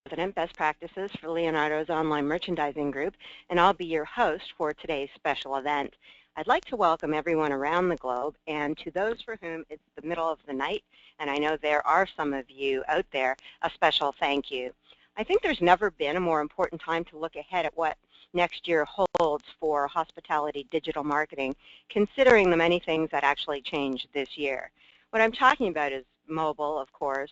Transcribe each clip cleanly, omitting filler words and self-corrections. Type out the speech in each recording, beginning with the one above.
President, Best Practices for Leonardo's Online Merchandising Group, and I'll be your host for today's special event. I'd like to welcome everyone around the globe, and to those for whom it's the middle of the night, and I know there are some of you out there, a special thank you. I think there's never been a more important time to look ahead at what next year holds for hospitality digital marketing, considering the many things that actually changed this year. What I'm talking about is mobile, of course,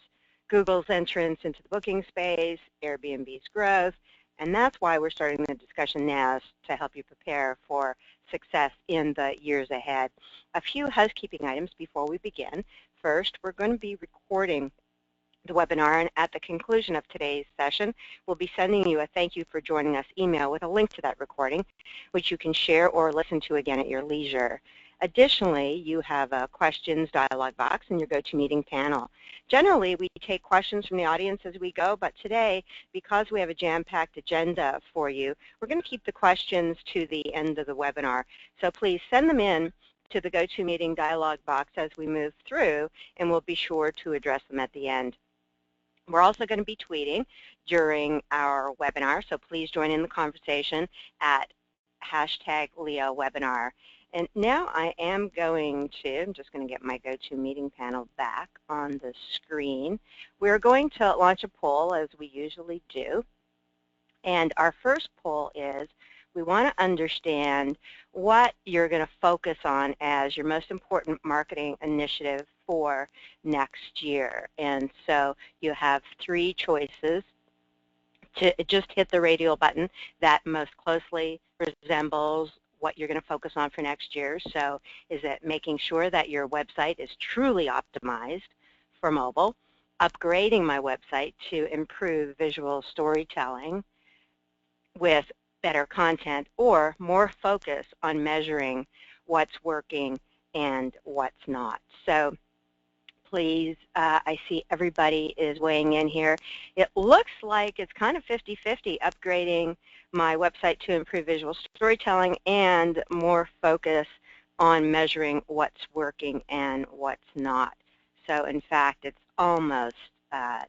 Google's entrance into the booking space, Airbnb's growth, and that's why we're starting the discussion now to help you prepare for success in the years ahead. A few housekeeping items before we begin. First, we're going to be recording the webinar, and at the conclusion of today's session, we'll be sending you a thank you for joining us email with a link to that recording, which you can share or listen to again at your leisure. Additionally, you have a questions dialog box in your GoToMeeting panel. Generally, we take questions from the audience as we go, but today, because we have a jam-packed agenda for you, we're going to keep the questions to the end of the webinar. So please send them in to the GoToMeeting dialog box as we move through, and we'll be sure to address them at the end. We're also going to be tweeting during our webinar, so please join in the conversation at #LeoWebinar. And now I am I'm just going to get my GoToMeeting panel back on the screen. We're going to launch a poll as we usually do. And our first poll is, we want to understand what you're going to focus on as your most important marketing initiative for next year. And so you have three choices to just hit the radial button that most closely resembles what you're going to focus on for next year. So is it making sure that your website is truly optimized for mobile, upgrading my website to improve visual storytelling with better content, or more focus on measuring what's working and what's not. So please, I see everybody is weighing in here. It looks like it's kind of 50-50, upgrading my website to improve visual storytelling and more focus on measuring what's working and what's not. So in fact, it's almost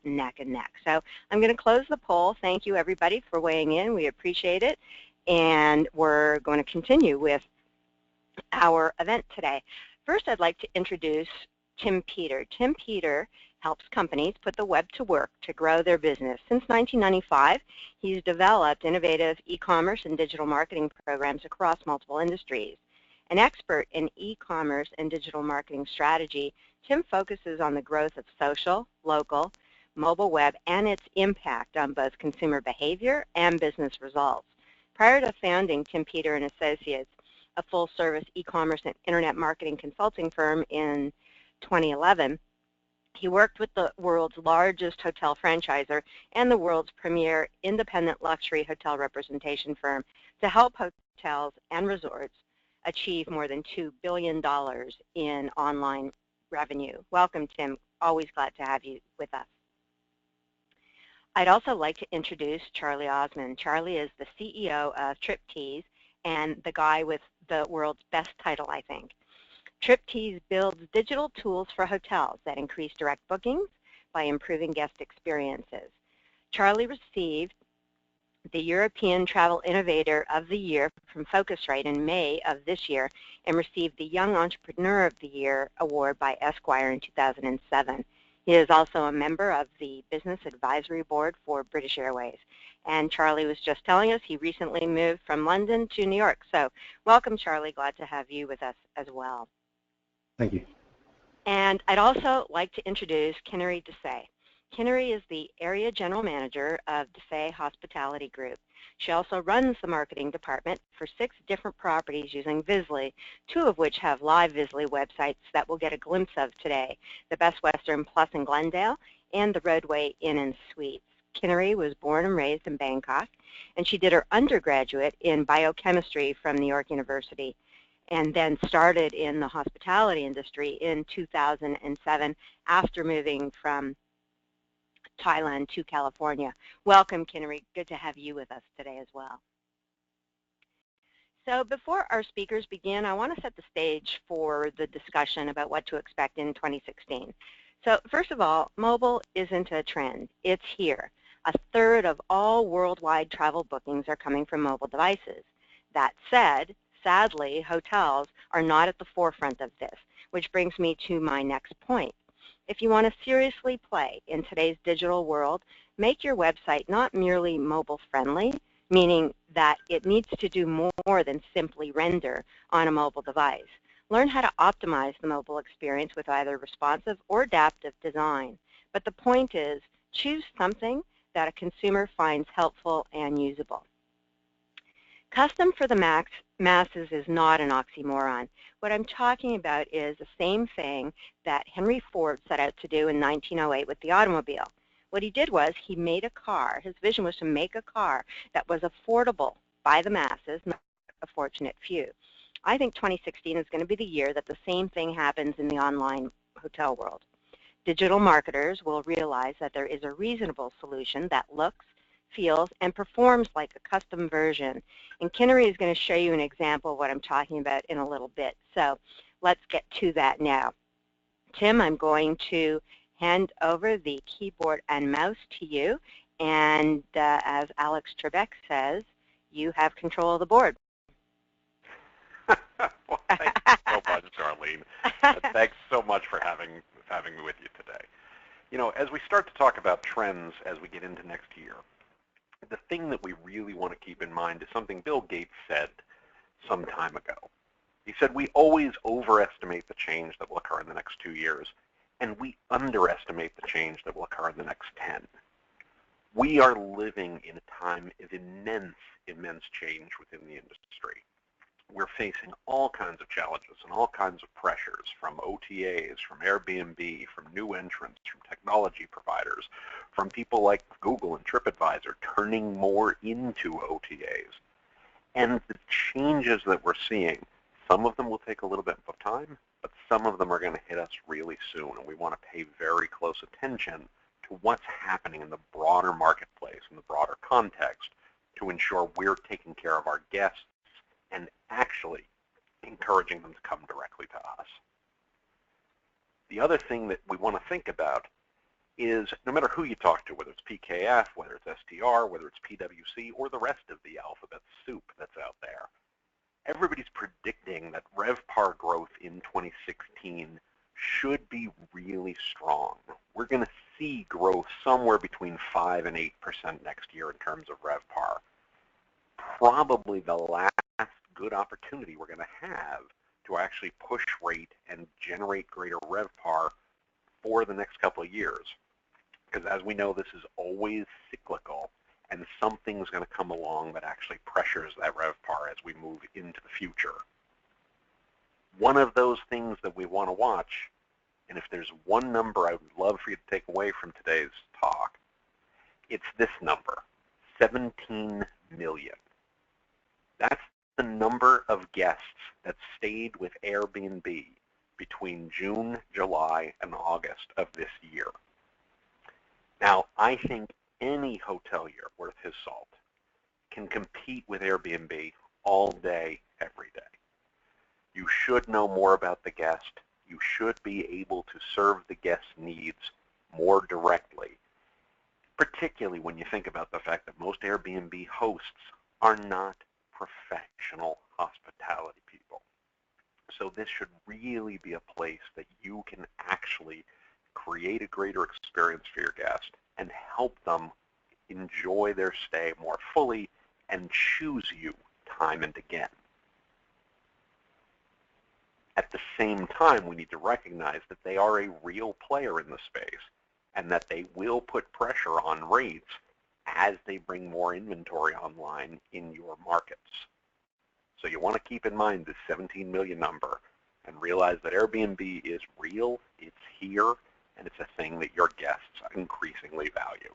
neck and neck. So I'm going to close the poll. Thank you, everybody, for weighing in. We appreciate it. And we're going to continue with our event today. First, I'd like to introduce Tim Peter. Tim Peter helps companies put the web to work to grow their business. Since 1995, he's developed innovative e-commerce and digital marketing programs across multiple industries. An expert in e-commerce and digital marketing strategy, Tim focuses on the growth of social, local, mobile web, and its impact on both consumer behavior and business results. Prior to founding Tim Peter and Associates, a full-service e-commerce and internet marketing consulting firm in 2011, he worked with the world's largest hotel franchisor and the world's premier independent luxury hotel representation firm to help hotels and resorts achieve more than $2 billion in online revenue. Welcome, Tim. Always glad to have you with us. I'd also like to introduce Charlie Osmond. Charlie is the CEO of TripTease and the guy with the world's best title, I think. TripTease builds digital tools for hotels that increase direct bookings by improving guest experiences. Charlie received the European Travel Innovator of the Year from Focusrite in May of this year and received the Young Entrepreneur of the Year award by Esquire in 2007. He is also a member of the Business Advisory Board for British Airways. And Charlie was just telling us he recently moved from London to New York. So welcome, Charlie. Glad to have you with us as well. Thank you. And I'd also like to introduce Kinnari Desai. Kinnari is the Area General Manager of Desai Hospitality Group. She also runs the marketing department for 6 different properties using Visly, 2 of which have live Visly websites that we'll get a glimpse of today, the Best Western Plus in Glendale and the Roadway Inn and Suites. Kinnari was born and raised in Bangkok, and she did her undergraduate in biochemistry from New York University, and then started in the hospitality industry in 2007 after moving from Thailand to California. Welcome, Kinnari. Good to have you with us today as well. So before our speakers begin, I want to set the stage for the discussion about what to expect in 2016. So first of all, mobile isn't a trend. It's here. 1/3 of all worldwide travel bookings are coming from mobile devices. That said, sadly, hotels are not at the forefront of this, which brings me to my next point. If you want to seriously play in today's digital world, make your website not merely mobile-friendly, meaning that it needs to do more than simply render on a mobile device. Learn how to optimize the mobile experience with either responsive or adaptive design. But the point is, choose something that a consumer finds helpful and usable. Custom for the masses is not an oxymoron. What I'm talking about is the same thing that Henry Ford set out to do in 1908 with the automobile. What he did was he made a car. His vision was to make a car that was affordable by the masses, not a fortunate few. I think 2016 is going to be the year that the same thing happens in the online hotel world. Digital marketers will realize that there is a reasonable solution that looks, feels, and performs like a custom version. And Kinnari is going to show you an example of what I'm talking about in a little bit. So let's get to that now. Tim, I'm going to hand over the keyboard and mouse to you. And as Alex Trebek says, you have control of the board. Well, thank you so much, Darlene. And thanks so much for having me with you today. You know, as we start to talk about trends as we get into next year, the thing that we really want to keep in mind is something Bill Gates said some time ago. He said, we always overestimate the change that will occur in the next 2 years, and we underestimate the change that will occur in the next 10. We are living in a time of immense, immense change within the industry. We're facing all kinds of challenges and all kinds of pressures from OTAs, from Airbnb, from new entrants, from technology providers, from people like Google and TripAdvisor turning more into OTAs. And the changes that we're seeing, some of them will take a little bit of time, but some of them are going to hit us really soon, and we want to pay very close attention to what's happening in the broader marketplace, in the broader context, to ensure we're taking care of our guests and actually encouraging them to come directly to us. The other thing that we want to think about is no matter who you talk to, whether it's PKF, whether it's STR, whether it's PwC, or the rest of the alphabet soup that's out there, everybody's predicting that RevPAR growth in 2016 should be really strong. We're going to see growth somewhere between 5 and 8% next year in terms of RevPAR. Probably the last good opportunity we're going to have to actually push rate and generate greater RevPAR for the next couple of years. Because as we know, this is always cyclical, and something's going to come along that actually pressures that RevPAR as we move into the future. One of those things that we want to watch, and if there's one number I would love for you to take away from today's talk, it's this number, 17 million. That's the number of guests that stayed with Airbnb between June, July, and August of this year. Now, I think any hotelier worth his salt can compete with Airbnb all day, every day. You should know more about the guest. You should be able to serve the guest's needs more directly, particularly when you think about the fact that most Airbnb hosts are not professional hospitality people. So this should really be a place that you can actually create a greater experience for your guest and help them enjoy their stay more fully and choose you time and again. At the same time, we need to recognize that they are a real player in the space and that they will put pressure on rates as they bring more inventory online in your markets. So you want to keep in mind this 17 million number and realize that Airbnb is real, it's here, and it's a thing that your guests increasingly value.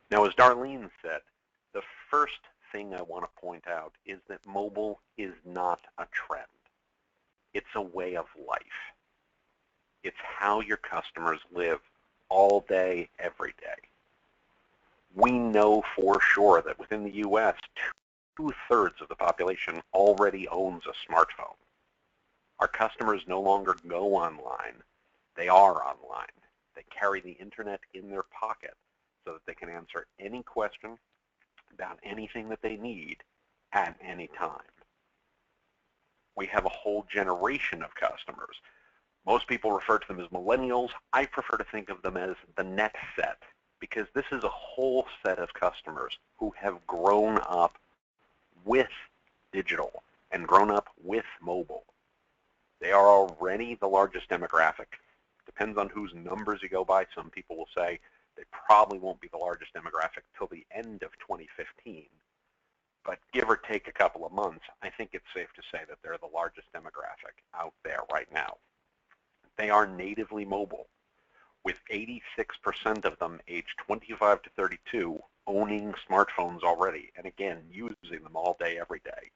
Now, as Darlene said, the first thing I want to point out is that mobile is not a trend. It's a way of life. It's how your customers live all day, every day. We know for sure that within the U.S., 2/3 of the population already owns a smartphone. Our customers no longer go online. They are online. They carry the internet in their pocket so that they can answer any question about anything that they need at any time. We have a whole generation of customers. Most people refer to them as millennials. I prefer to think of them as the net set, because this is a whole set of customers who have grown up with digital and grown up with mobile. They are already the largest demographic. Depends on whose numbers you go by. Some people will say they probably won't be the largest demographic till the end of 2015. But give or take a couple of months, I think it's safe to say that they're the largest demographic out there right now. They are natively mobile, with 86% of them aged 25 to 32 owning smartphones already, and again, using them all day, every day.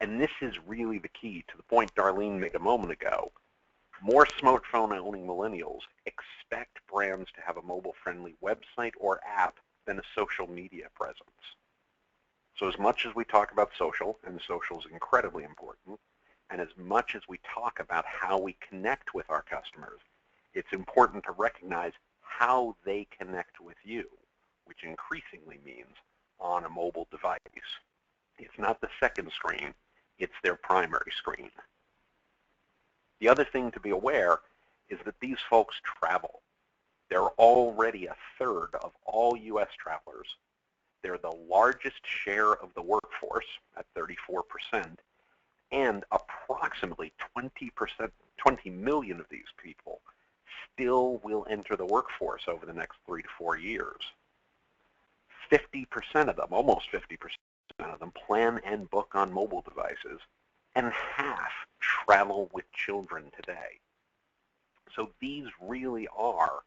And this is really the key to the point Darlene made a moment ago. More smartphone-owning millennials expect brands to have a mobile-friendly website or app than a social media presence. So as much as we talk about social, and social is incredibly important, and as much as we talk about how we connect with our customers, it's important to recognize how they connect with you, which increasingly means on a mobile device. It's not the second screen, it's their primary screen. The other thing to be aware is that these folks travel. They're already a third of all U.S. travelers. They're the largest share of the workforce at 34%, and approximately 20 million of these people still will enter the workforce over the next 3 to 4 years. 50% of them, almost 50% of them, plan and book on mobile devices, and half travel with children today. So these really are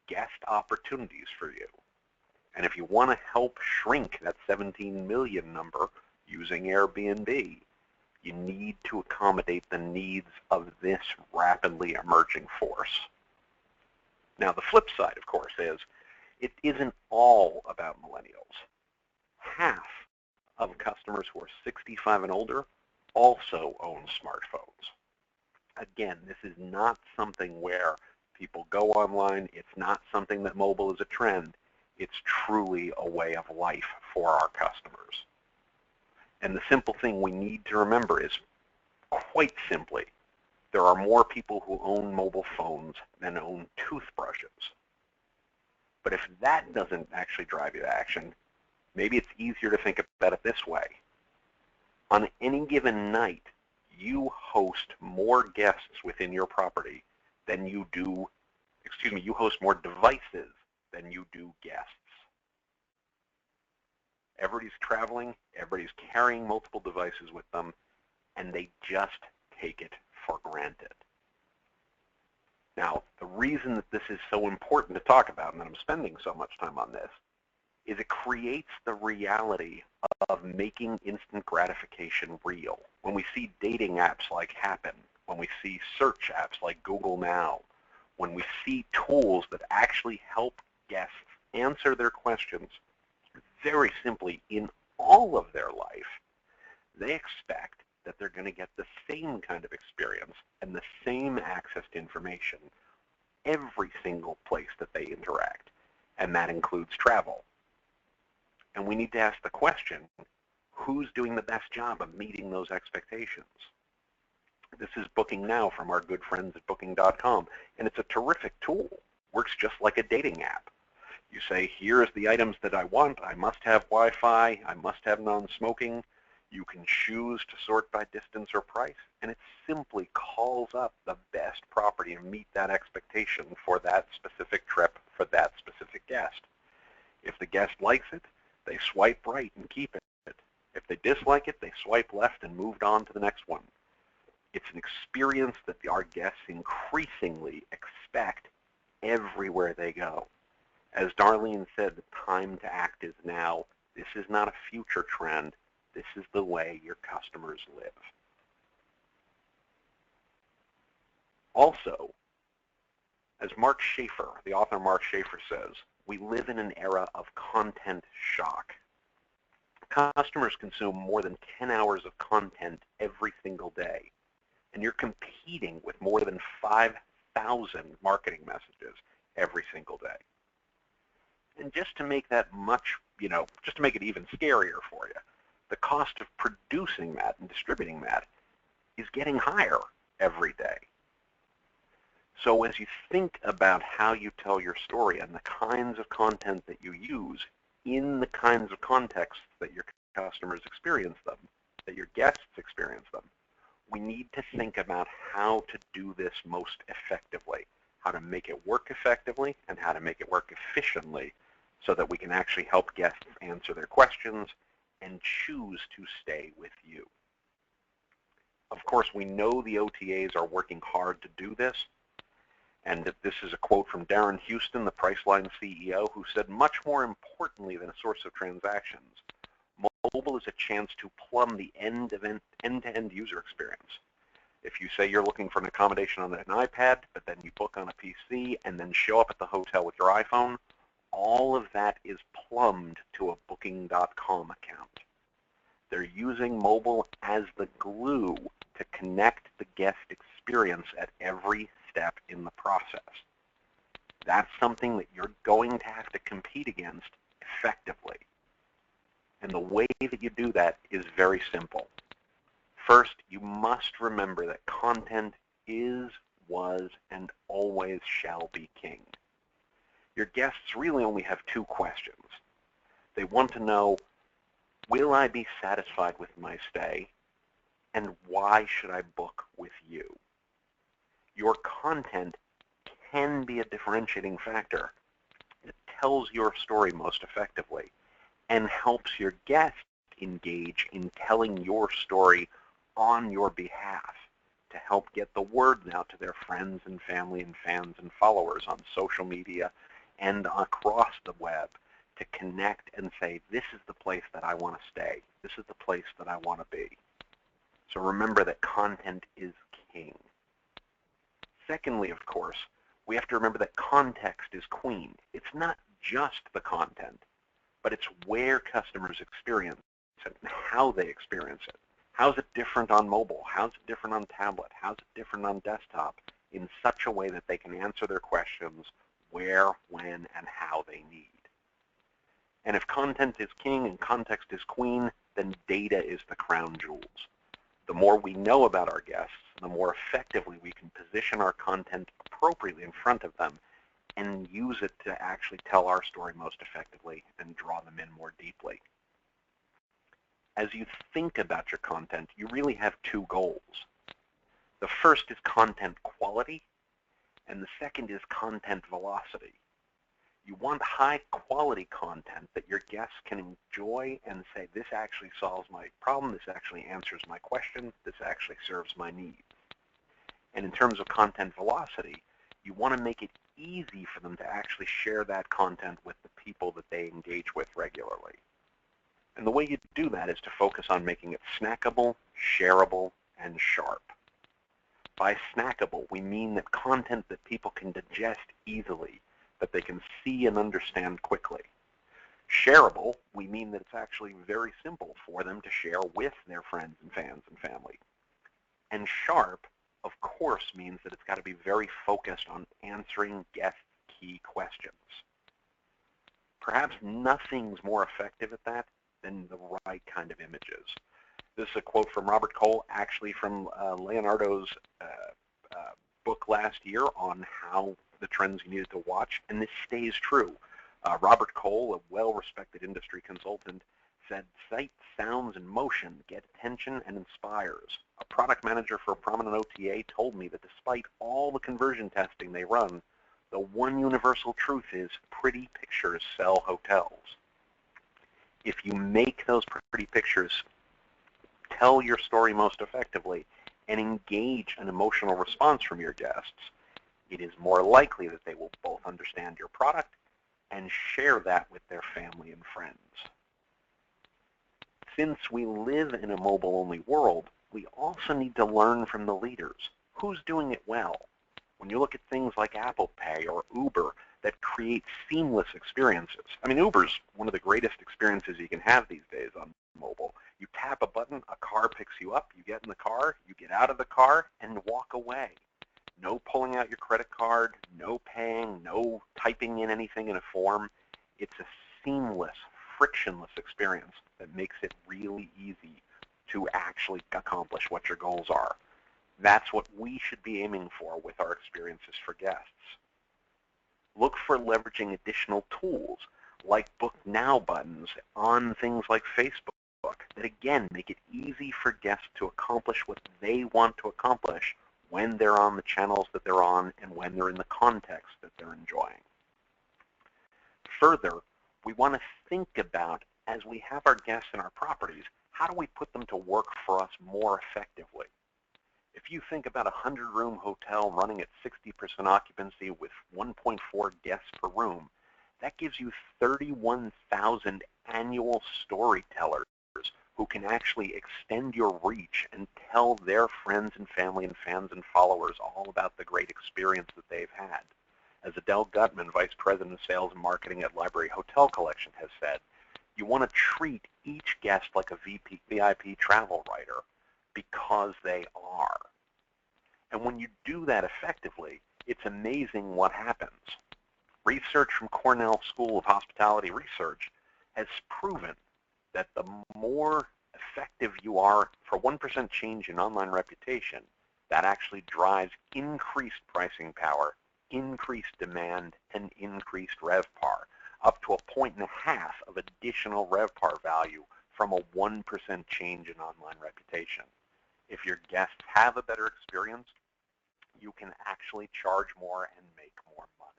guest opportunities for you. And if you want to help shrink that 17 million number using Airbnb, you need to accommodate the needs of this rapidly emerging force. Now, the flip side, of course, is it isn't all about millennials. Half of customers who are 65 and older also own smartphones. Again, this is not something where people go online. It's not something that mobile is a trend. It's truly a way of life for our customers. And the simple thing we need to remember is, quite simply, there are more people who own mobile phones than own toothbrushes. But if that doesn't actually drive you to action, maybe it's easier to think about it this way. On any given night, you host more guests within your property than you do, you host more devices than you do guests. Everybody's traveling, everybody's carrying multiple devices with them, and they just take it for granted. Now, the reason that this is so important to talk about, and that I'm spending so much time on this, is it creates the reality of making instant gratification real. When we see dating apps like Happen, when we see search apps like Google Now, when we see tools that actually help guests answer their questions very simply in all of their life, they expect that they're going to get the same kind of experience and the same access to information every single place that they interact, and that includes travel. And we need to ask the question, who's doing the best job of meeting those expectations? This is Booking Now from our good friends at Booking.com, and it's a terrific tool. Works just like a dating app. You say, here's the items that I want. I must have Wi-Fi. I must have non-smoking. You can choose to sort by distance or price, and it simply calls up the best property and meet that expectation for that specific trip for that specific guest. If the guest likes it, they swipe right and keep it. If they dislike it, they swipe left and move on to the next one. It's an experience that our guests increasingly expect everywhere they go. As Darlene said, the time to act is now. This is not a future trend. This is the way your customers live. Also, as Mark Schaefer, the author Mark Schaefer says, we live in an era of content shock. Customers consume more than 10 hours of content every single day, and you're competing with more than 5,000 1,000 marketing messages every single day. And just to make that just to make it even scarier for you, the cost of producing that and distributing that is getting higher every day. So as you think about how you tell your story and the kinds of content that you use in the kinds of contexts that your customers experience them, that your guests experience them, we need to think about how to do this most effectively, how to make it work effectively and how to make it work efficiently so that we can actually help guests answer their questions and choose to stay with you. Of course, we know the OTAs are working hard to do this. And this is a quote from Darren Houston, the Priceline CEO, who said, much more importantly than a source of transactions, mobile is a chance to plumb the end-to-end user experience. If you say you're looking for an accommodation on an iPad, but then you book on a PC and then show up at the hotel with your iPhone, all of that is plumbed to a Booking.com account. They're using mobile as the glue to connect the guest experience at every step in the process. That's something that you're going to have to compete against effectively. And the way that you do that is very simple. First, you must remember that content is, was, and always shall be king. Your guests really only have two questions. They want to know, will I be satisfied with my stay? And why should I book with you? Your content can be a differentiating factor. It tells your story most effectively and helps your guests engage in telling your story on your behalf to help get the word out to their friends and family and fans and followers on social media and across the web to connect and say, this is the place that I want to stay. This is the place that I want to be. So remember that content is king. Secondly, of course, we have to remember that context is queen. It's not just the content, but it's where customers experience it and how they experience it. How's it different on mobile? How's it different on tablet? How's it different on desktop in such a way that they can answer their questions where, when, and how they need. And if content is king and context is queen, then data is the crown jewels. The more we know about our guests, the more effectively we can position our content appropriately in front of them and use it to actually tell our story most effectively and draw them in more deeply. As you think about your content, you really have two goals. The first is content quality, and the second is content velocity. You want high-quality content that your guests can enjoy and say, this actually solves my problem, this actually answers my question, this actually serves my needs. And in terms of content velocity, you want to make it easy for them to actually share that content with the people that they engage with regularly. And the way you do that is to focus on making it snackable, shareable, and sharp. By snackable, we mean that content that people can digest easily, that they can see and understand quickly. Shareable, we mean that it's actually very simple for them to share with their friends and fans and family. And sharp, of course, means that it's got to be very focused on answering guests' key questions. Perhaps nothing's more effective at that than the right kind of images. This is a quote from Robert Cole, actually from Leonardo's book last year on how the trends you needed to watch, and this stays true. Robert Cole, a well-respected industry consultant, said, sight, sounds, and motion get attention and inspires. A product manager for a prominent OTA told me that despite all the conversion testing they run, the one universal truth is pretty pictures sell hotels. If you make those pretty pictures tell your story most effectively and engage an emotional response from your guests, it is more likely that they will both understand your product and share that with their family and friends. Since we live in a mobile-only world, we also need to learn from the leaders. Who's doing it well? When you look at things like Apple Pay or Uber that create seamless experiences. I mean, Uber's one of the greatest experiences you can have these days on mobile. You tap a button, a car picks you up, you get in the car, you get out of the car, and walk away. No pulling out your credit card, no paying, no typing in anything in a form. It's a seamless, frictionless experience that makes it really easy to actually accomplish what your goals are. That's what we should be aiming for with our experiences for guests. Look for leveraging additional tools like Book Now buttons on things like Facebook that, again, make it easy for guests to accomplish what they want to accomplish when they're on the channels that they're on and when they're in the context that they're enjoying. Further, we want to think about, as we have our guests in our properties, how do we put them to work for us more effectively? If you think about a 100-room hotel running at 60% occupancy with 1.4 guests per room, that gives you 31,000 annual storytellers who can actually extend your reach and tell their friends and family and fans and followers all about the great experience that they've had. As Adele Gutman, Vice President of Sales and Marketing at Library Hotel Collection, has said, you want to treat each guest like a VIP travel writer because they are. And when you do that effectively, it's amazing what happens. Research from Cornell School of Hospitality Research has proven that the more effective you are for 1% change in online reputation, that actually drives increased pricing power, increased demand, and increased RevPAR, up to 1.5 points of additional RevPAR value from a 1% change in online reputation. If your guests have a better experience, you can actually charge more and make more money.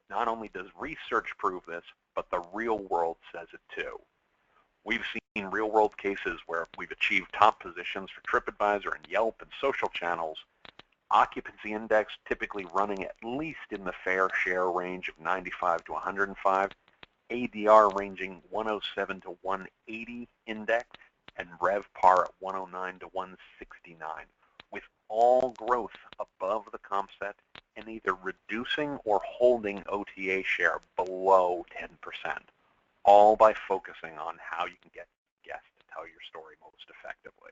Not only does research prove this, but the real world says it too. We've seen real-world cases where we've achieved top positions for TripAdvisor and Yelp and social channels, occupancy index typically running at least in the fair share range of 95 to 105, ADR ranging 107 to 180 index, and RevPAR at 109 to 169, with all growth above the comp set and either reducing or holding OTA share below 10%, all by focusing on how you can get guests to tell your story most effectively.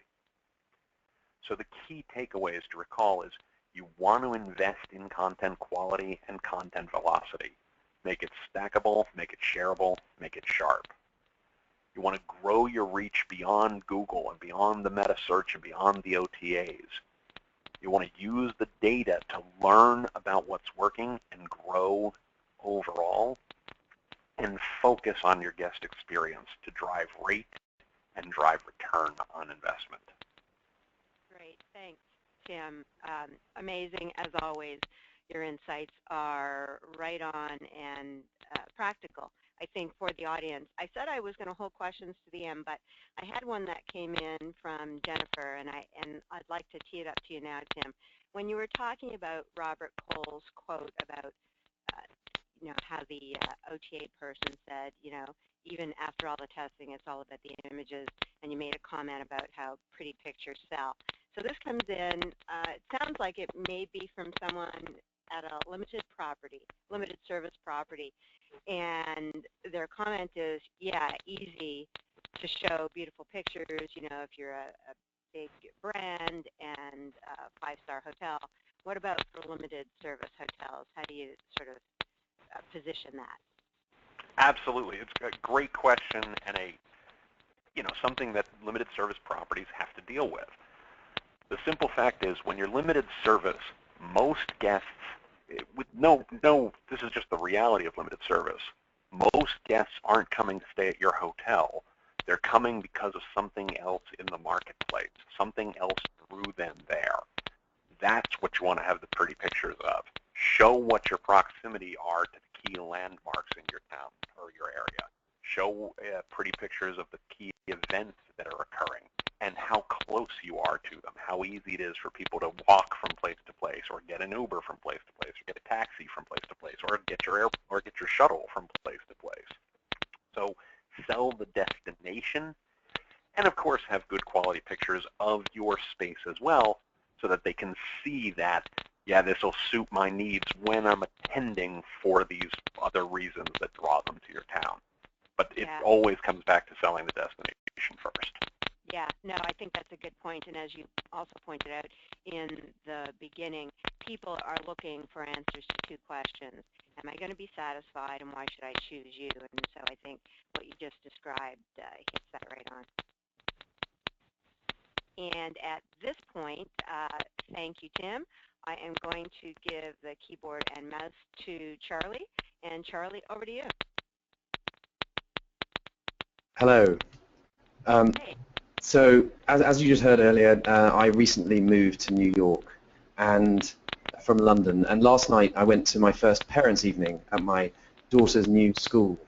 So the key takeaways to recall is you want to invest in content quality and content velocity. Make it stackable, make it shareable, make it sharp. You want to grow your reach beyond Google and beyond the meta search and beyond the OTAs. You want to use the data to learn about what's working and grow overall, and focus on your guest experience to drive rate and drive return on investment. Great, thanks, Tim. Amazing as always. Your insights are right on and practical. I think for the audience, I said I was going to hold questions to the end, but I had one that came in from Jennifer, and I'd like to tee it up to you now, Tim. When you were talking about Robert Cole's quote about how the OTA person said, even after all the testing, it's all about the images, and you made a comment about how pretty pictures sell. So this comes in, it sounds like it may be from someone at a limited service property, and their comment is, yeah, easy to show beautiful pictures, if you're a big brand and a five-star hotel. What about for limited service hotels? How do you sort of position that? Absolutely. It's a great question and something that limited service properties have to deal with. The simple fact is, when you're limited service, most guests, this is just the reality of limited service. Most guests aren't coming to stay at your hotel. They're coming because of something else in the marketplace. Something else drew them there. That's what you want to have the pretty pictures of. Show what your proximity are to the key landmarks in your town or your area. Show pretty pictures of the key events that are occurring and how close you are to them, how easy it is for people to walk from place to place, or get an Uber from place to place, or get a taxi from place to place, or get your shuttle from place to place. So sell the destination, and of course have good quality pictures of your space as well, so that they can see that, yeah, this will suit my needs when I'm attending for these other reasons that draw them to your town. But it always comes back to selling the destination first. Yeah, no, I think that's a good point, and as you also pointed out in the beginning, people are looking for answers to two questions. Am I going to be satisfied, and why should I choose you? And so I think what you just described hits that right on. And at this point, thank you, Tim. I am going to give the keyboard and mouse to Charlie. And Charlie, over to you. Hello. Hey. So, as you just heard earlier, I recently moved to New York and from London. And last night I went to my first parents' evening at my daughter's new school.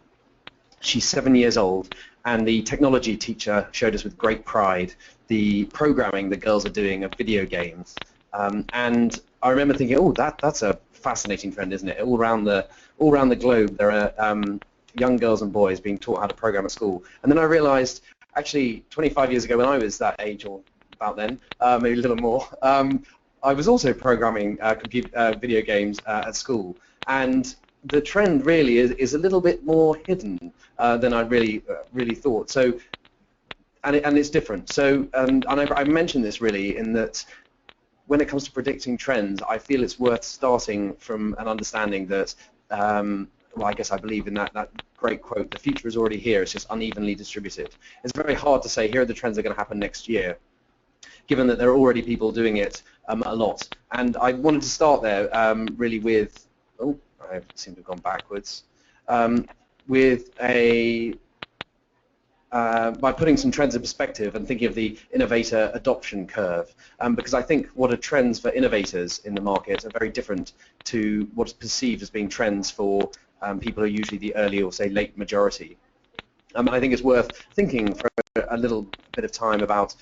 She's 7 years old, and the technology teacher showed us with great pride the programming the girls are doing of video games. And I remember thinking, oh, that's a fascinating trend, isn't it? All around the globe, there are young girls and boys being taught how to program at school. And then I realized, actually, 25 years ago when I was that age, or about then, maybe a little more, I was also programming video games at school. And the trend really is a little bit more hidden than I really thought. So, and it's different. So, and I mentioned this really in that when it comes to predicting trends, I feel it's worth starting from an understanding that, well, I guess I believe in that great quote, the future is already here, it's just unevenly distributed. It's very hard to say, here are the trends that are going to happen next year, given that there are already people doing it a lot. And I wanted to start there really with, oh, I seem to have gone backwards, with by putting some trends in perspective and thinking of the innovator adoption curve, because I think what are trends for innovators in the market are very different to what's perceived as being trends for people who are usually the early or say late majority. I think it's worth thinking for a little bit of time about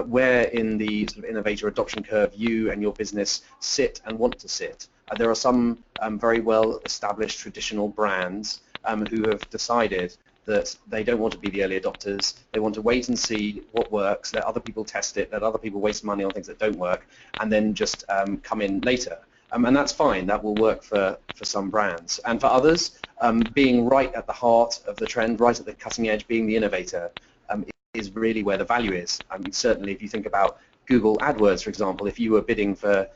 where in the sort of innovator adoption curve you and your business sit and want to sit. There are some very well established traditional brands who have decided that they don't want to be the early adopters. They want to wait and see what works, let other people test it, let other people waste money on things that don't work, and then just come in later. And that's fine. That will work for some brands. And for others, being right at the heart of the trend, right at the cutting edge, being the innovator, is really where the value is. I mean, certainly if you think about Google AdWords, for example, if you were bidding for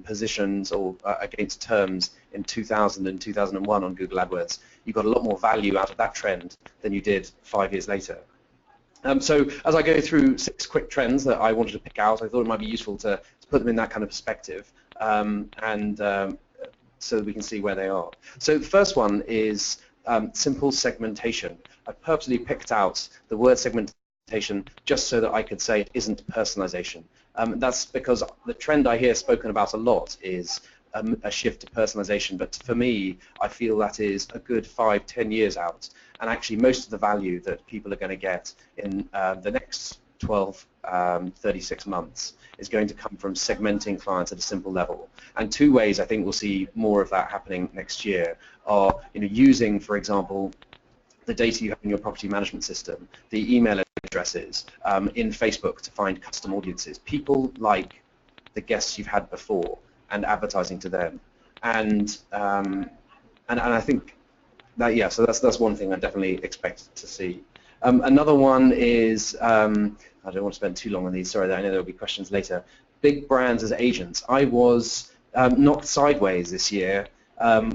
positions or against terms in 2000 and 2001 on Google AdWords, you got a lot more value out of that trend than you did 5 years later. So as I go through 6 quick trends that I wanted to pick out, I thought it might be useful to put them in that kind of perspective, so that we can see where they are. So the first one is simple segmentation. I purposely picked out the word segmentation just so that I could say it isn't personalization. That's because the trend I hear spoken about a lot is a shift to personalization, but for me, I feel that is a good 5-10 years out, and actually most of the value that people are going to get in the next 36 months is going to come from segmenting clients at a simple level. And 2 ways I think we'll see more of that happening next year are, using, for example, the data you have in your property management system, the email addresses in Facebook to find custom audiences, people like the guests you've had before, and advertising to them. And I think that, yeah, so that's one thing I definitely expect to see. Another one is, I don't want to spend too long on these, sorry, I know there will be questions later. Big brands as agents. I was knocked sideways this year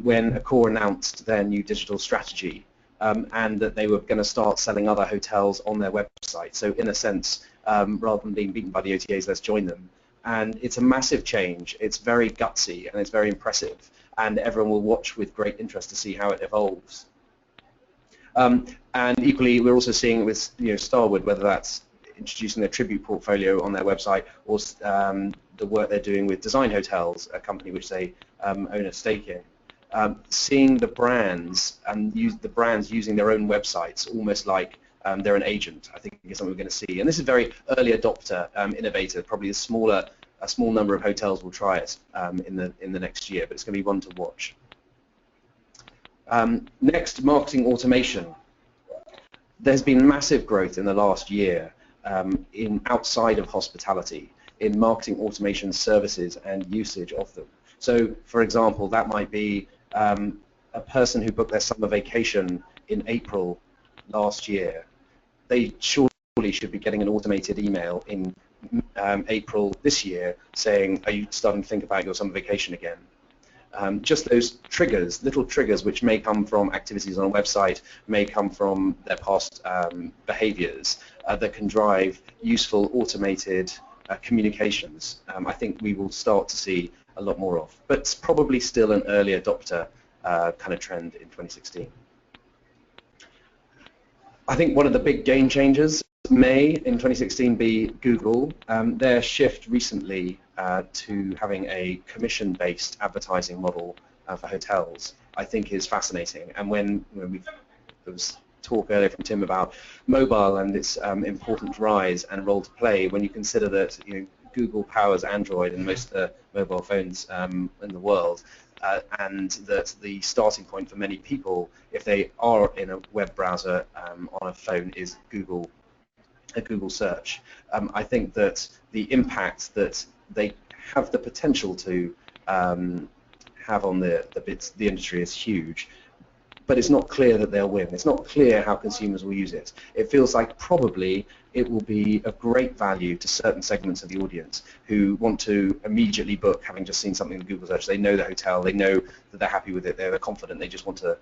when Accor announced their new digital strategy and that they were going to start selling other hotels on their website. So in a sense, rather than being beaten by the OTAs, let's join them. And it's a massive change. It's very gutsy and it's very impressive, and everyone will watch with great interest to see how it evolves. And equally, we're also seeing it with Starwood, whether that's introducing their tribute portfolio on their website or the work they're doing with Design Hotels, a company which they own a stake in. Seeing the brands and the brands using their own websites almost like they're an agent, I think is something we're going to see. And this is very early adopter, innovator. Probably a small number of hotels will try it in the next year, but it's going to be one to watch. Next, marketing automation. There's been massive growth in the last year in outside of hospitality in marketing automation services and usage of them. So, for example, that might be a person who booked their summer vacation in April last year. They surely probably should be getting an automated email in April this year saying, are you starting to think about your summer vacation again? Just those triggers, little triggers which may come from activities on a website, may come from their past behaviors that can drive useful automated communications. I think we will start to see a lot more of, but it's probably still an early adopter kind of trend in 2016. I think one of the big game changers may in 2016 be Google. Their shift recently to having a commission-based advertising model for hotels, I think, is fascinating. And when there was talk earlier from Tim about mobile and its important rise and role to play, when you consider that Google powers Android and most of the mobile phones in the world, and that the starting point for many people, if they are in a web browser on a phone, is a Google search. I think that the impact that they have the potential to have on the industry is huge, but it's not clear that they'll win. It's not clear how consumers will use it. It feels like probably it will be of great value to certain segments of the audience who want to immediately book, having just seen something in Google search. They know the hotel, they know that they're happy with it, they're confident, they just want to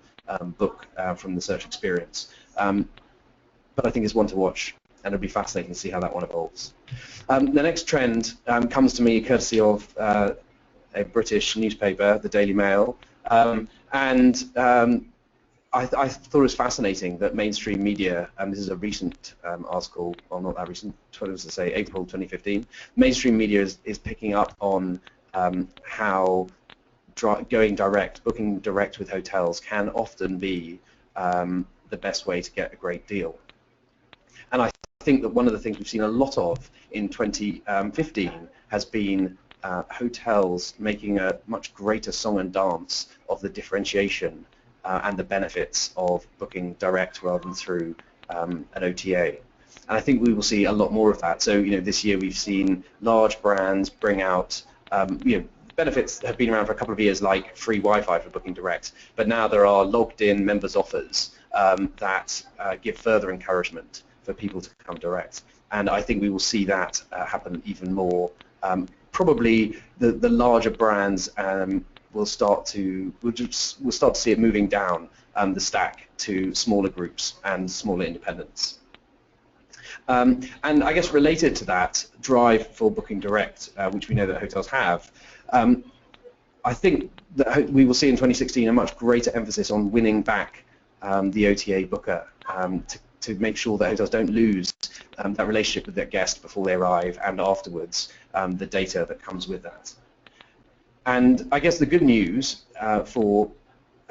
book from the search experience. But I think it's one to watch, and it'll be fascinating to see how that one evolves. The next trend comes to me courtesy of a British newspaper, the Daily Mail, I thought it was fascinating that mainstream media, this is a recent article, well, not that recent, what was to say, April 2015, mainstream media is picking up on how going direct, booking direct with hotels can often be the best way to get a great deal. And I think that one of the things we've seen a lot of in 2015 has been hotels making a much greater song and dance of the differentiation and the benefits of booking direct rather than through an OTA. And I think we will see a lot more of that. So, this year we've seen large brands bring out, benefits that have been around for a couple of years, like free Wi-Fi for booking direct. But now there are logged-in members offers that give further encouragement for people to come direct. And I think we will see that happen even more. Probably the larger brands we'll start to see it moving down the stack to smaller groups and smaller independents. And I guess related to that drive for booking direct, which we know that hotels have, I think that we will see in 2016 a much greater emphasis on winning back the OTA booker to make sure that hotels don't lose that relationship with their guest before they arrive and afterwards, the data that comes with that. And I guess the good news for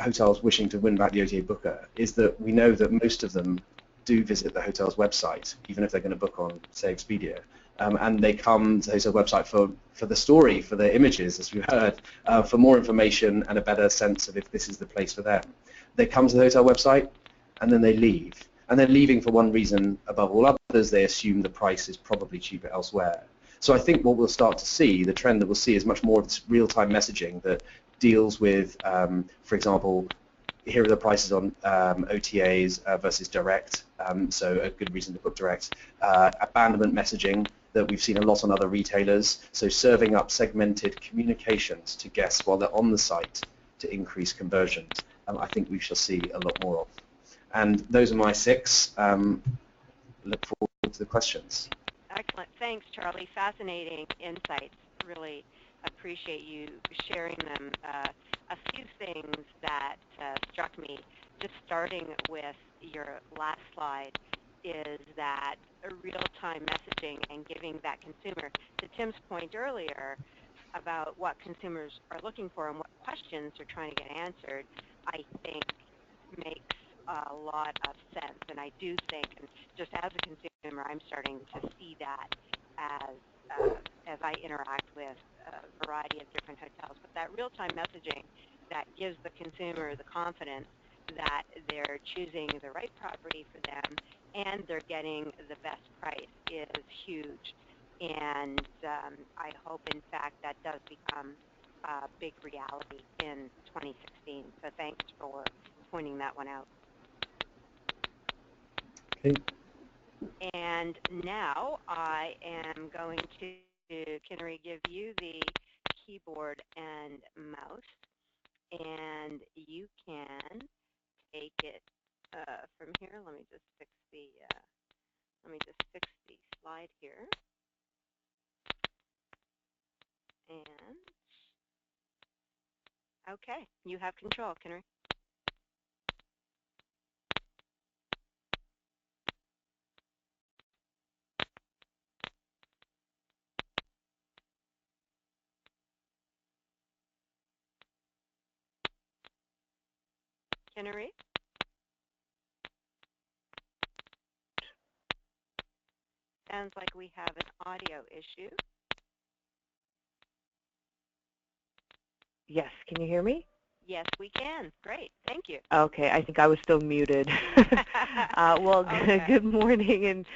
hotels wishing to win back the OTA booker is that we know that most of them do visit the hotel's website, even if they're going to book on, say, Expedia. And they come to the hotel website for the story, for the images, as we heard, for more information and a better sense of if this is the place for them. They come to the hotel website and then they leave. And they're leaving for one reason above all others. They assume the price is probably cheaper elsewhere. So I think what we'll start to see, the trend that we'll see, is much more of this real-time messaging that deals with, for example, here are the prices on OTAs versus direct, so a good reason to book direct. Abandonment messaging that we've seen a lot on other retailers, so serving up segmented communications to guests while they're on the site to increase conversions. I think we shall see a lot more of. And those are my 6. Look forward to the questions. Excellent. Thanks, Charlie. Fascinating insights. Really appreciate you sharing them. A few things that struck me, just starting with your last slide, is that real-time messaging and giving that consumer, to Tim's point earlier about what consumers are looking for and what questions they're trying to get answered, I think makes a lot of sense. And I do think, and just as a consumer, I'm starting to see that as I interact with a variety of different hotels. But that real-time messaging that gives the consumer the confidence that they're choosing the right property for them and they're getting the best price is huge. And I hope, in fact, that does become a big reality in 2016. So thanks for pointing that one out. Okay. And now I am going to, Kinnari, give you the keyboard and mouse, and you can take it from here. Let me just fix the slide here. And okay, you have control, Kinnari. Kinnari? Sounds like we have an audio issue. Yes, can you hear me? Yes, we can. Great, thank you. Okay, I think I was still muted. Well, Okay. Good morning and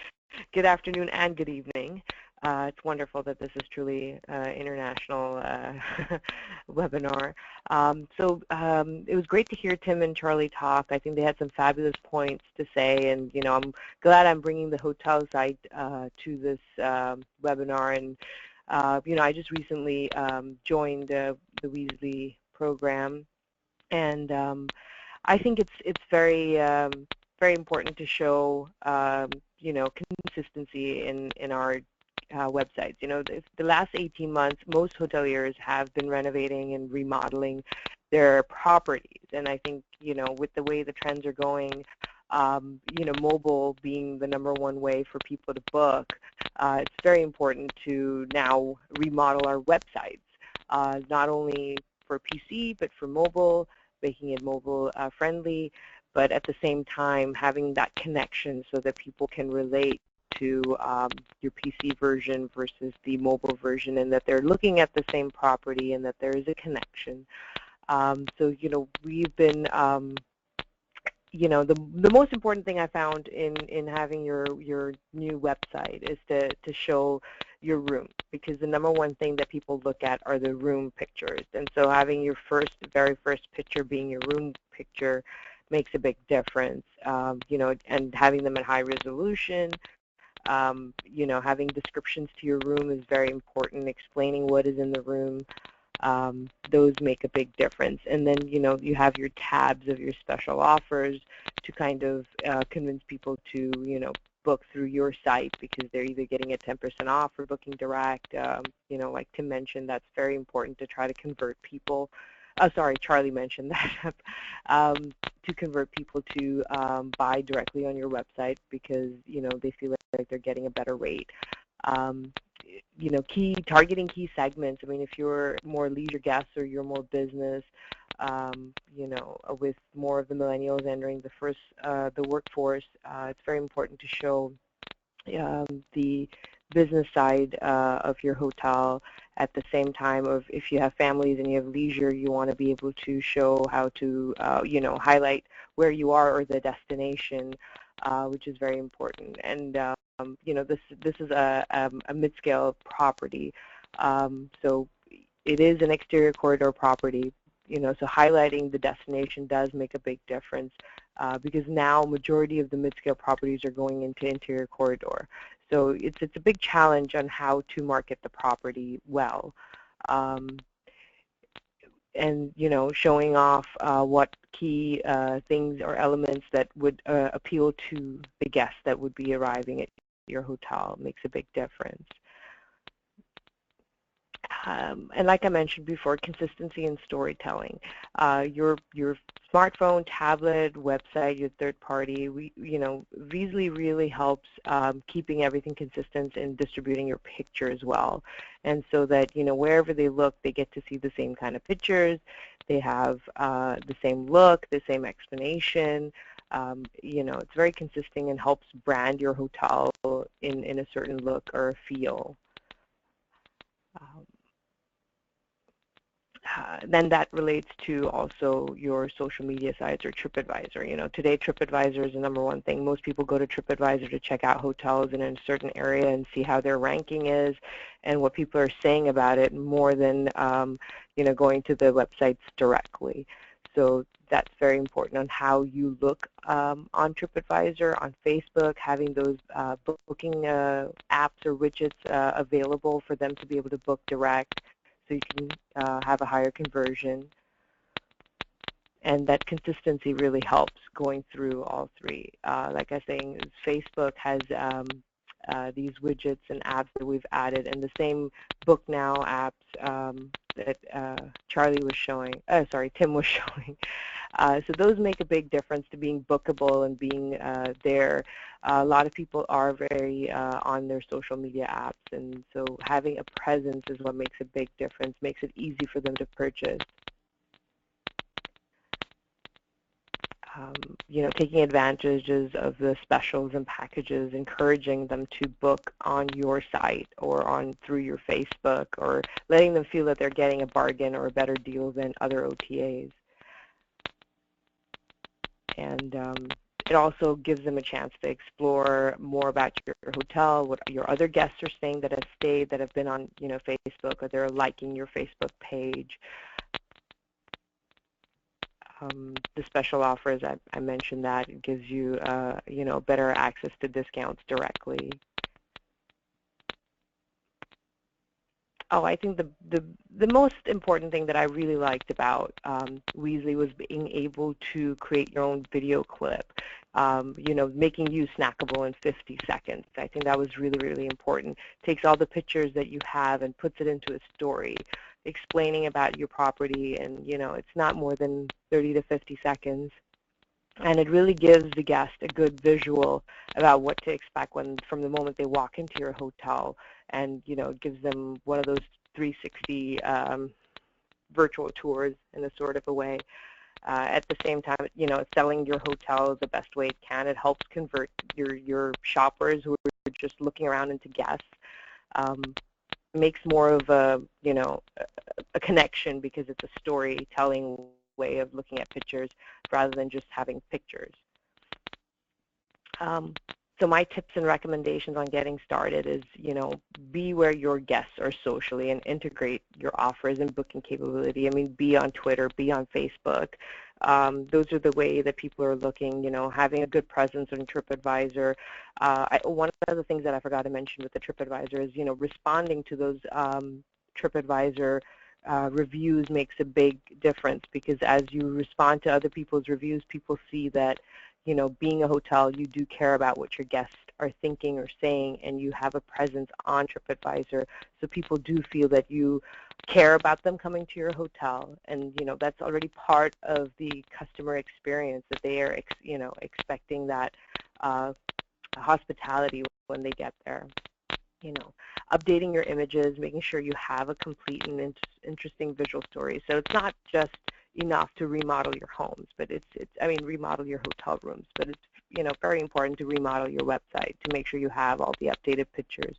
good afternoon and good evening. It's wonderful that this is truly international webinar. It was great to hear Tim and Charlie talk. I think they had some fabulous points to say, and I'm glad I'm bringing the hotel side to this webinar. And I just recently joined the Weasley program, and I think it's very very important to show consistency in our websites. The last 18 months, most hoteliers have been renovating and remodeling their properties, and I think with the way the trends are going, mobile being the #1 way for people to book, it's very important to now remodel our websites, not only for PC but for mobile, making it mobile friendly, but at the same time having that connection so that people can relate to your PC version versus the mobile version, and that they're looking at the same property and that there is a connection. We've been the most important thing I found in having your new website is to show your room, because the #1 thing that people look at are the room pictures. And so having your very first picture being your room picture makes a big difference, and having them at high resolution. Having descriptions to your room is very important, explaining what is in the room. Those make a big difference. And then, you have your tabs of your special offers to kind of convince people to, book through your site, because they're either getting a 10% off or booking direct. Like Tim mentioned, that's very important to try to convert people. Sorry, Charlie mentioned that, to convert people to buy directly on your website, because, they feel like they're getting a better rate. Targeting key segments. I mean, if you're more leisure guests or you're more business, with more of the millennials entering the workforce, it's very important to show the business side of your hotel. At the same time, of if you have families and you have leisure, you want to be able to show how to, highlight where you are or the destination, which is very important. And this is a mid-scale property, so it is an exterior corridor property. So highlighting the destination does make a big difference, because now majority of the mid-scale properties are going into interior corridor. So it's a big challenge on how to market the property well. And showing off what key things or elements that would appeal to the guests that would be arriving at your hotel makes a big difference. And like I mentioned before, consistency in storytelling. Your smartphone, tablet, website, your third party, Weasley really helps keeping everything consistent and distributing your picture as well. And so that, wherever they look, they get to see the same kind of pictures. They have the same look, the same explanation. It's very consistent and helps brand your hotel in a certain look or feel. Then that relates to also your social media sites or TripAdvisor. Today TripAdvisor is the #1 thing. Most people go to TripAdvisor to check out hotels in a certain area and see how their ranking is and what people are saying about it, more than going to the websites directly. So that's very important on how you look on TripAdvisor, on Facebook, having those booking apps or widgets available for them to be able to book direct so you can have a higher conversion. And that consistency really helps going through all three. Like I was saying, Facebook has these widgets and apps that we've added, and the same Book Now apps that Tim was showing. So those make a big difference to being bookable and being there. A lot of people are very on their social media apps, and so having a presence is what makes a big difference, makes it easy for them to purchase. Taking advantages of the specials and packages, encouraging them to book on your site or through your Facebook, or letting them feel that they're getting a bargain or a better deal than other OTAs. And it also gives them a chance to explore more about your hotel, what your other guests are saying that have stayed, that have been on Facebook, or they're liking your Facebook page. The special offers, I mentioned that. It gives you, better access to discounts directly. Oh, I think the most important thing that I really liked about Weasley was being able to create your own video clip, making you snackable in 50 seconds. I think that was really, really important. Takes all the pictures that you have and puts it into a story, explaining about your property, and it's not more than 30 to 50 seconds, and it really gives the guest a good visual about what to expect from the moment they walk into your hotel, and it gives them one of those 360 virtual tours in a sort of a way. At the same time, selling your hotel the best way it can. It helps convert your shoppers who are just looking around into guests. Makes more of a connection, because it's a storytelling way of looking at pictures rather than just having pictures. So my tips and recommendations on getting started is, be where your guests are socially and integrate your offers and booking capability. I mean, be on Twitter, be on Facebook. Those are the way that people are looking, having a good presence on TripAdvisor. One of the things that I forgot to mention with the TripAdvisor is, responding to those TripAdvisor reviews makes a big difference, because as you respond to other people's reviews, people see that, being a hotel, you do care about what your guests are thinking or saying, and you have a presence on TripAdvisor, so people do feel that you care about them coming to your hotel, and that's already part of the customer experience, that they are expecting that hospitality when they get there. Updating your images, making sure you have a complete and interesting visual story. So it's not just enough to remodel your homes, but remodel your hotel rooms, but it's very important to remodel your website to make sure you have all the updated pictures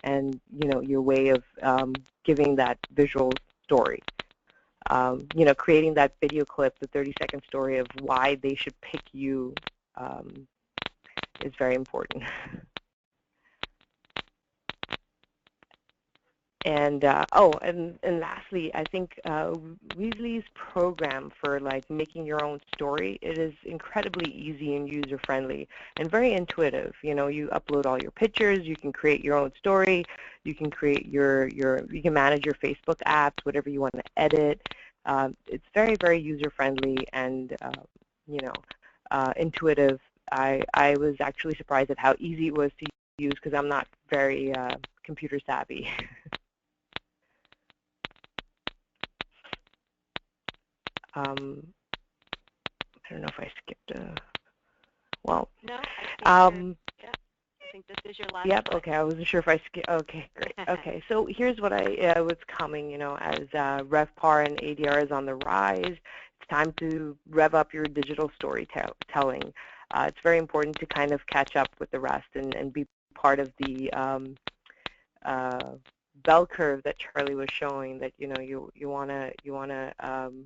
and your way of giving that visual story. Creating that video clip, the 30-second story of why they should pick you is very important. And and lastly, I think Weasley's program for making your own story, it is incredibly easy and user-friendly and very intuitive. You upload all your pictures, you can create your own story, you can create you can manage your Facebook apps, whatever you want to edit. It's very, very user-friendly and intuitive. I was actually surprised at how easy it was to use, because I'm not very computer savvy. I don't know if I skipped well. No, I think this is your last Yep, slide. okay, I wasn't sure if I skipped. Okay, great. Okay, so here's what what's coming, as RevPAR and ADR is on the rise. It's time to rev up your digital storytelling. It's very important to kind of catch up with the rest and be part of the bell curve that Charlie was showing, that you want to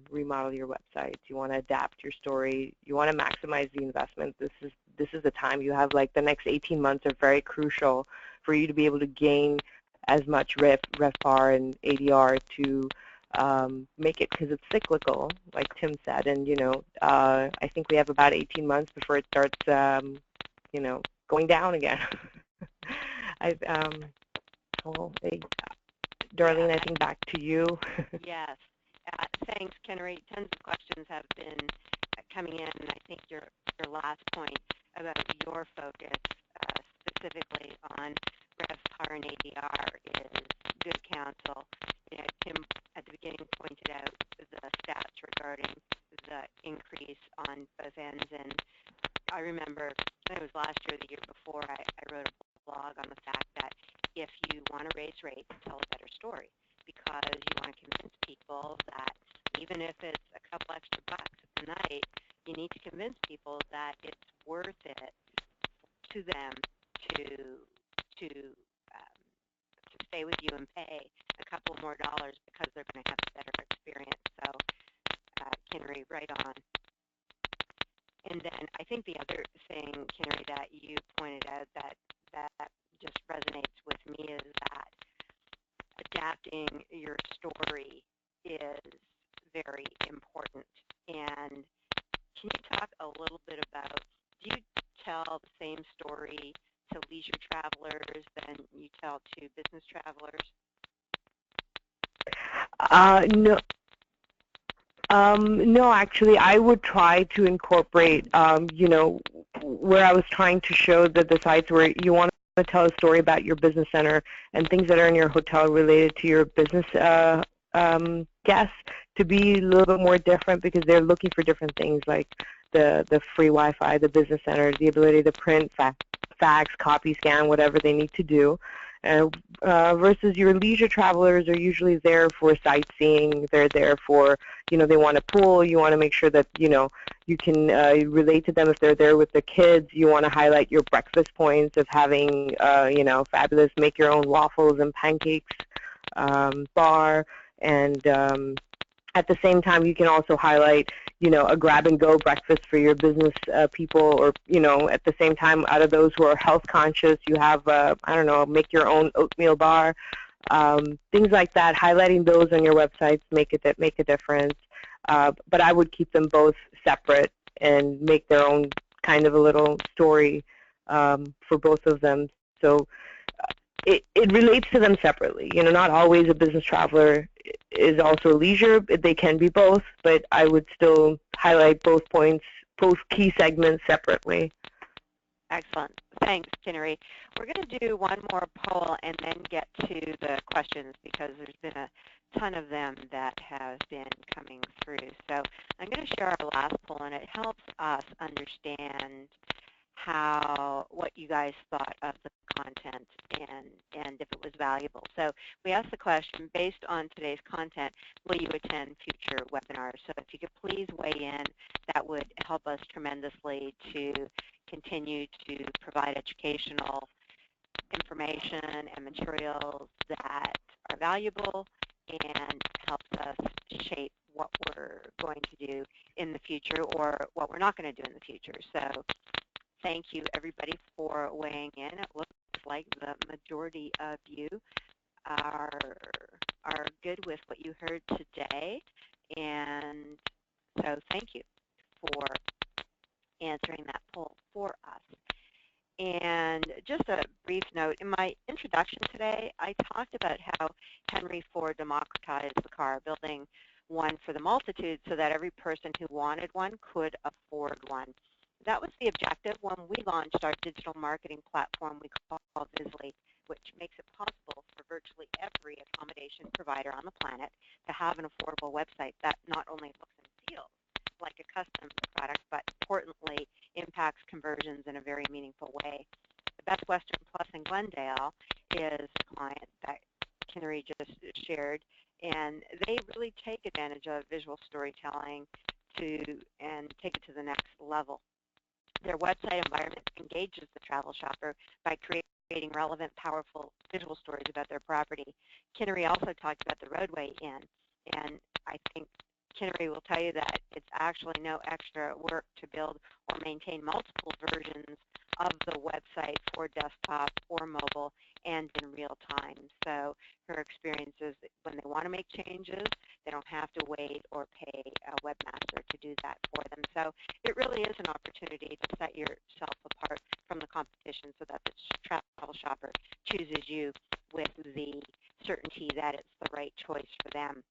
remodel your website, you want to adapt your story, you want to maximize the investment. This is the time. You have the next 18 months are very crucial for you to be able to gain as much RevPAR and ADR to make it, because it's cyclical, like Tim said, and I think we have about 18 months before it starts, going down again. Darlene, I think back to you. Yes. Thanks, Kinnari. Tons of questions have been coming in, and I think your last point about your focus specifically on RevPAR and ADR is good counsel. Tim at the beginning pointed out the stats regarding the increase on both ends, and I remember, it was last year or the year before, I wrote a blog on the fact that if you want to raise rates, tell a better story, because you want to convince people that even if it's a couple extra bucks a night, you need to convince people that it's worth it to them to stay with you and pay a couple more dollars because they're going to have a better experience. So, Kinnari, right on. And then I think the other thing, Kinnari, that you pointed out that just resonates with me is that adapting your story is very important. And can you talk a little bit about, do you tell the same story to leisure travelers than you tell to business travelers? No. No, actually, I would try to incorporate, where I was trying to show that the sites where you want to tell a story about your business center and things that are in your hotel related to your business guests to be a little bit more different, because they're looking for different things like the free Wi-Fi, the business center, the ability to print, fax, copy, scan, whatever they need to do. Versus your leisure travelers are usually there for sightseeing. They're there for, they want a pool. You want to make sure that, you can relate to them if they're there with the kids. You want to highlight your breakfast points of having, fabulous make-your-own waffles and pancakes bar. And at the same time, you can also highlight, a grab-and-go breakfast for your business people, or, at the same time, out of those who are health conscious, you have, make-your-own oatmeal bar, things like that. Highlighting those on your websites make a difference. But I would keep them both separate and make their own kind of a little story for both of them. So it relates to them separately. Not always a business traveler is also leisure. They can be both, but I would still highlight both points, both key segments separately. Excellent. Thanks, Kinnari. We're going to do one more poll and then get to the questions, because there's been a ton of them that have been coming through. So I'm going to share our last poll, and it helps us understand what you guys thought of the content and if it was valuable. So we asked the question, based on today's content, will you attend future webinars? So if you could please weigh in, that would help us tremendously to continue to provide educational information and materials that are valuable and helps us shape what we're going to do in the future or what we're not going to do in the future. So thank you, everybody, for weighing in. It looks like the majority of you are good with what you heard today, and so thank you for answering that poll for us. And just a brief note, in my introduction today, I talked about how Henry Ford democratized the car, building one for the multitude so that every person who wanted one could afford one. That was the objective when we launched our digital marketing platform we call Visly, which makes it possible for virtually every accommodation provider on the planet to have an affordable website that not only looks and feels like a custom product, but importantly impacts conversions in a very meaningful way. The Best Western Plus in Glendale is a client that Kinnari just shared, and they really take advantage of visual storytelling and take it to the next level. Their website environment engages the travel shopper by creating relevant, powerful visual stories about their property. Kinnari also talked about the Roadway Inn, and I think Kinnari will tell you that it's actually no extra work to build or maintain multiple versions of the website for desktop or mobile and in real time. So her experience is that when they want to make changes, they don't have to wait or pay a webmaster to do that for them. So it really is an opportunity to set yourself apart from the competition so that the travel shopper chooses you with the certainty that it's the right choice for them.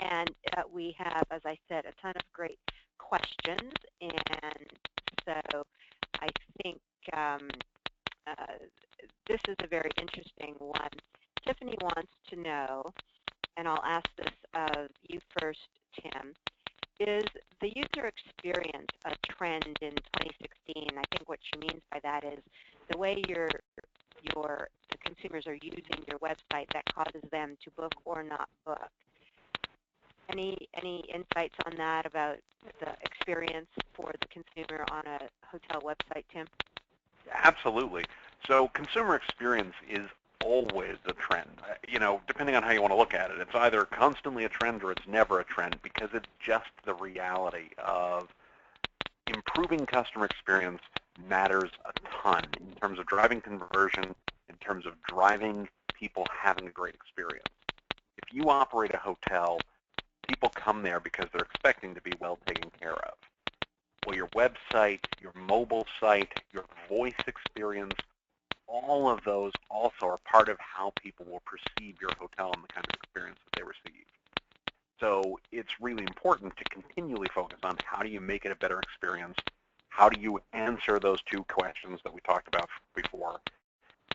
And we have, as I said, a ton of great questions, and so I think this is a very interesting one. Tiffany wants to know, and I'll ask this of you first, Tim, is the user experience a trend in 2016? I think what she means by that is the way the consumers are using your website that causes them to book or not book. Any insights on that about the experience for the consumer on a hotel website, Tim? Absolutely. So consumer experience is always a trend. You know, depending on how you want to look at it, it's either constantly a trend or it's never a trend, because it's just the reality of improving customer experience matters a ton in terms of driving conversion, in terms of driving people having a great experience. If you operate a hotel, people come there because they're expecting to be well taken care of. Well, your website, your mobile site, your voice experience, all of those also are part of how people will perceive your hotel and the kind of experience that they receive. So it's really important to continually focus on how do you make it a better experience, how do you answer those two questions that we talked about before,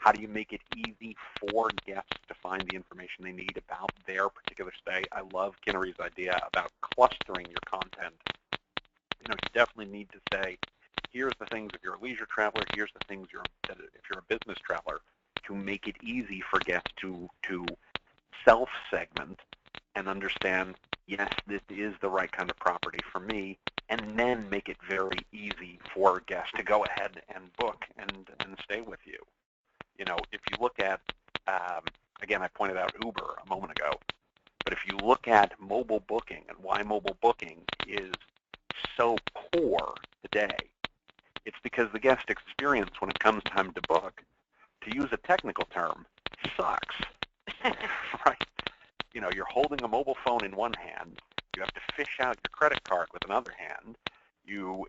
how do you make it easy for guests to find the information they need about their particular stay. I love Kinnari's idea about clustering your content. You know, you definitely need to say, here's the things if you're a leisure traveler, here's the things if you're a business traveler, to make it easy for guests to self-segment and understand, yes, this is the right kind of property for me, and then make it very easy for guests to go ahead and book and stay with you. You know, if you look at, again, I pointed out Uber a moment ago, but if you look at mobile booking and why mobile booking is so poor today, it's because the guest experience when it comes time to book, to use a technical term, sucks. Right? You know, you're holding a mobile phone in one hand. You have to fish out your credit card with another hand.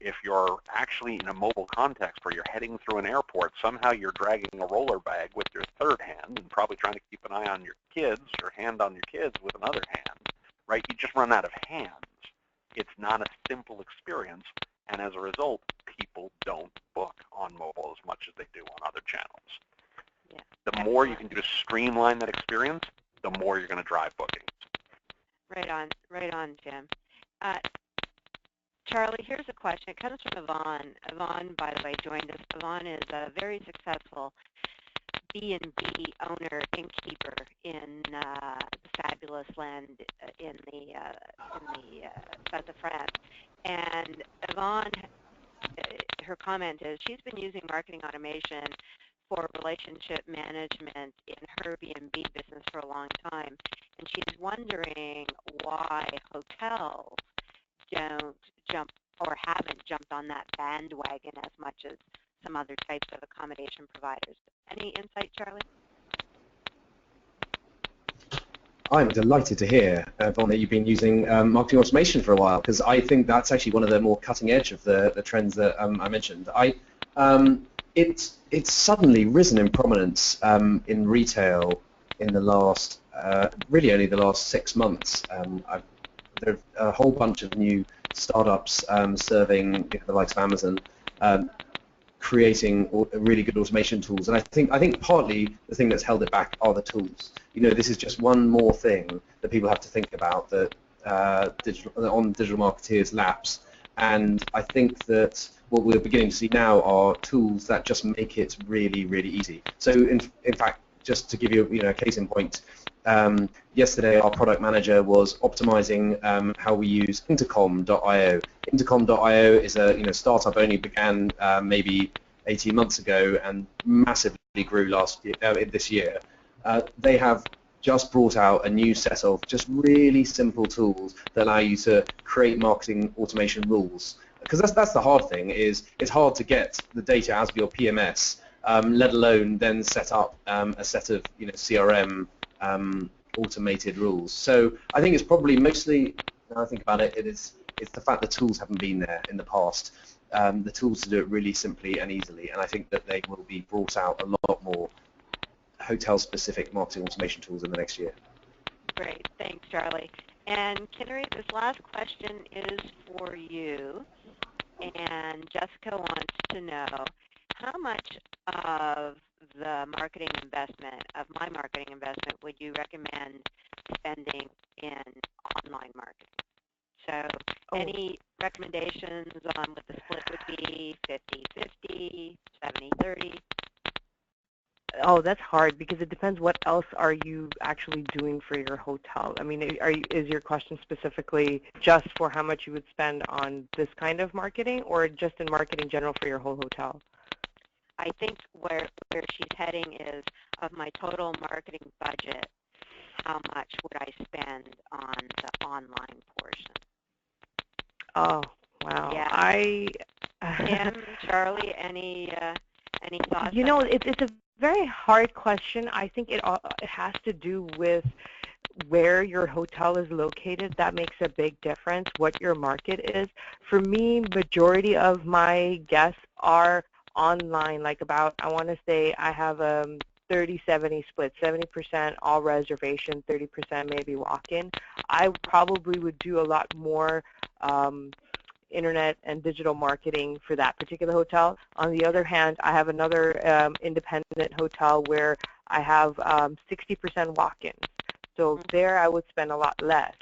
If you're actually in a mobile context where you're heading through an airport, somehow you're dragging a roller bag with your third hand and probably trying to keep an eye on your kids or hand on your kids with another hand, right? You just run out of hands. It's not a simple experience, and as a result, people don't book on mobile as much as they do on other channels. Yeah. The more you can do to streamline that experience, the more you're going to drive bookings. Right on, Jim. Charlie, here's a question. It comes from Yvonne. Yvonne, by the way, joined us. Yvonne is a very successful B&B owner, innkeeper in the fabulous land in the south of France. And Yvonne, her comment is she's been using marketing automation for relationship management in her B&B business for a long time, and she's wondering why hotels don't jump or haven't jumped on that bandwagon as much as some other types of accommodation providers. Any insight, Charlie? I'm delighted to hear, Yvonne, that you've been using marketing automation for a while, because I think that's actually one of the more cutting edge of the trends that I mentioned. It's suddenly risen in prominence in retail in the last, really only the last 6 months. There are a whole bunch of new startups serving the likes of Amazon, creating really good automation tools, and I think partly the thing that's held it back are the tools. You know, this is just one more thing that people have to think about that on digital marketers' laps, and I think that what we're beginning to see now are tools that just make it really, really easy. So in fact, just to give you a case in point, yesterday our product manager was optimizing how we use Intercom.io. Intercom.io is a startup, only began maybe 18 months ago and massively grew this year. They have just brought out a new set of just really simple tools that allow you to create marketing automation rules, because that's the hard thing, is it's hard to get the data out of your PMS, let alone then set up a set of CRM automated rules. So I think it's probably mostly, when I think about it, it's the fact the tools haven't been there in the past, the tools to do it really simply and easily, and I think that they will be brought out a lot more hotel-specific marketing automation tools in the next year. Great, thanks, Charlie. And Kinnari, this last question is for you, and Jessica wants to know how much of the marketing investment, of my marketing investment, would you recommend spending in online marketing? So any recommendations on what the split would be, 50-50, 70-30? Oh, that's hard because it depends what else are you actually doing for your hotel. I mean, is your question specifically just for how much you would spend on this kind of marketing, or just in marketing general for your whole hotel? I think where she's heading is, of my total marketing budget, how much would I spend on the online portion? Oh, wow. Yeah. Tim, Charlie, any thoughts? You know, it's a very hard question. I think it has to do with where your hotel is located. That makes a big difference, what your market is. For me, majority of my guests are online, like about, I want to say I have a 30-70 split, 70% all reservation, 30% maybe walk-in. I probably would do a lot more internet and digital marketing for that particular hotel. On the other hand, I have another independent hotel where I have 60% walk-ins. So there I would spend a lot less.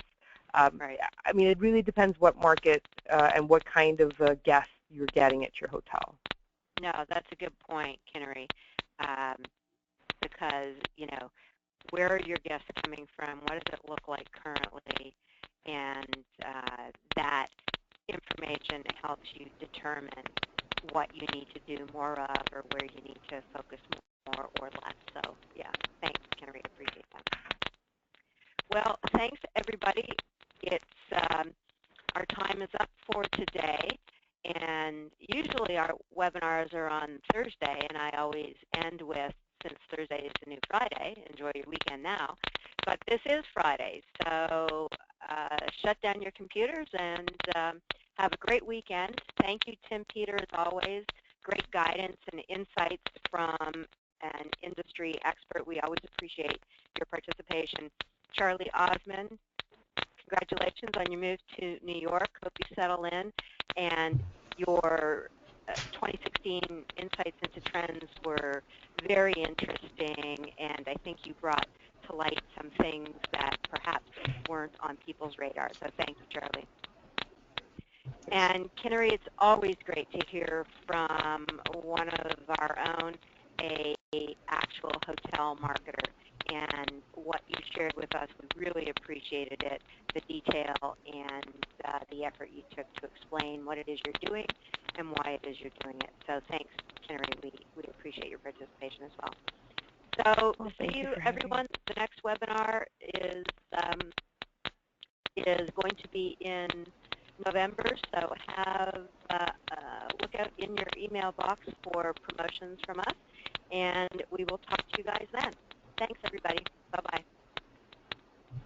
Right. I mean, it really depends what market and what kind of guests you're getting at your hotel. No, that's a good point, Kinnari, because, where are your guests coming from? What does it look like currently? And that information helps you determine what you need to do more of or where you need to focus more or less. So, yeah, thanks, Kinnari. Appreciate that. Well, thanks, everybody. It's our time is up for today, and usually our webinars are on Thursday, and I always end with, since Thursday is the new Friday, enjoy your weekend now. But this is Friday, so shut down your computers and have a great weekend. Thank you, Tim Peter, as always. Great guidance and insights from an industry expert. We always appreciate your participation. Charlie Osmond, congratulations on your move to New York. Hope you settle in. And your 2016 insights into trends were very interesting, and I think you brought to light some things that perhaps weren't on people's radar. So thanks, Charlie. And Kinnari, it's always great to hear from one of our own, a actual hotel marketer. And what you shared with us, we really appreciated it, the detail and the effort you took to explain what it is you're doing and why it is you're doing it. So thanks, Kinnari. We appreciate your participation as well. So see you, everyone. The next webinar is going to be in November, so have look out in your email box for promotions from us, and we will talk to you guys then. Thanks, everybody. Bye-bye.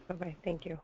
Bye-bye. Thank you.